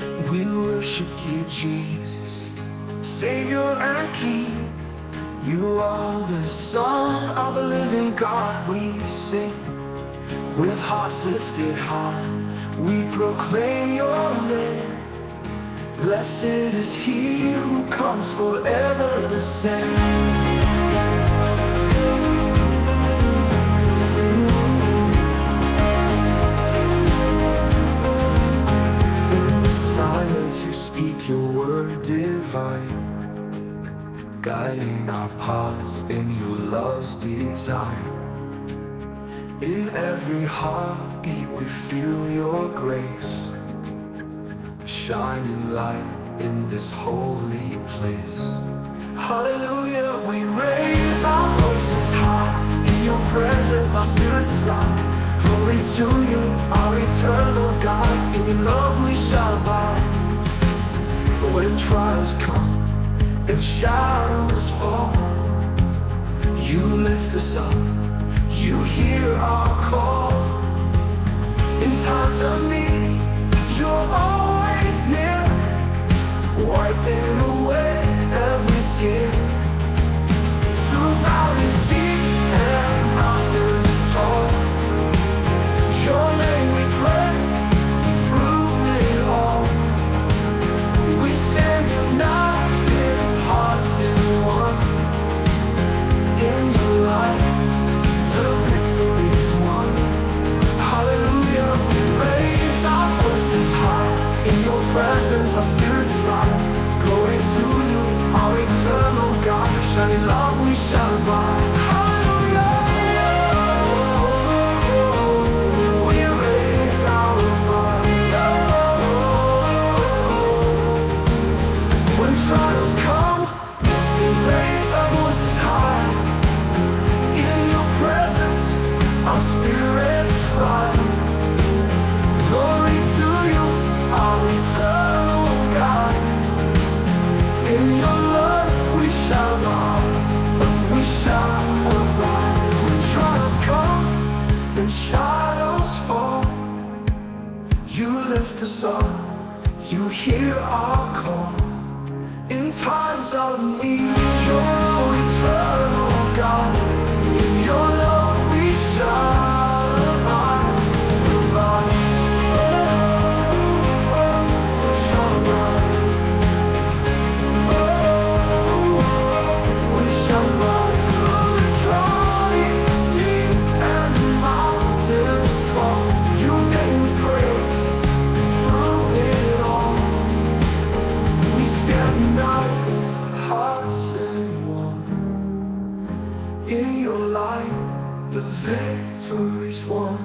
We worship you, Jesus, Savior and King. You are the Son of the living God. We sing with hearts lifted high. We proclaim your name. Blessed is he who comes, forever the same. You speak your word divine, guiding our paths in your love's design. In every heartbeat we feel your grace, shining light in this holy place. Hallelujah, we raise our voices high. In your presence our spirits fly. Glory to you, our eternal God. In your love we shall abide. When trials come and shadows fall, you lift us up, you hear our call. In times of need, you're always near, wiping away every tear. Through valleys deep and mountains tall, your name we praise through it all. We stand united, hearts in one. In your light, the victory is won. Hallelujah, we raise our voices high. In your presence our spirits fly. Glory to you, our eternal God. Shining love we shall abide. Hallelujah, we raise our voice. When trials come, we raise our voices high. In your presence, our spirits fly. Glory to you, our eternal God. In your love we shall abide, we shall abide. When trials come and shadows fall, you lift us up, you hear our call. In times of need, you're eternal God. In your love we shall abide, abide. We shall abide. We shall abide. Through the trials deep and the mountains tall, your name we praise through it all. We stand united, hearts in one. In your light, the victory's won.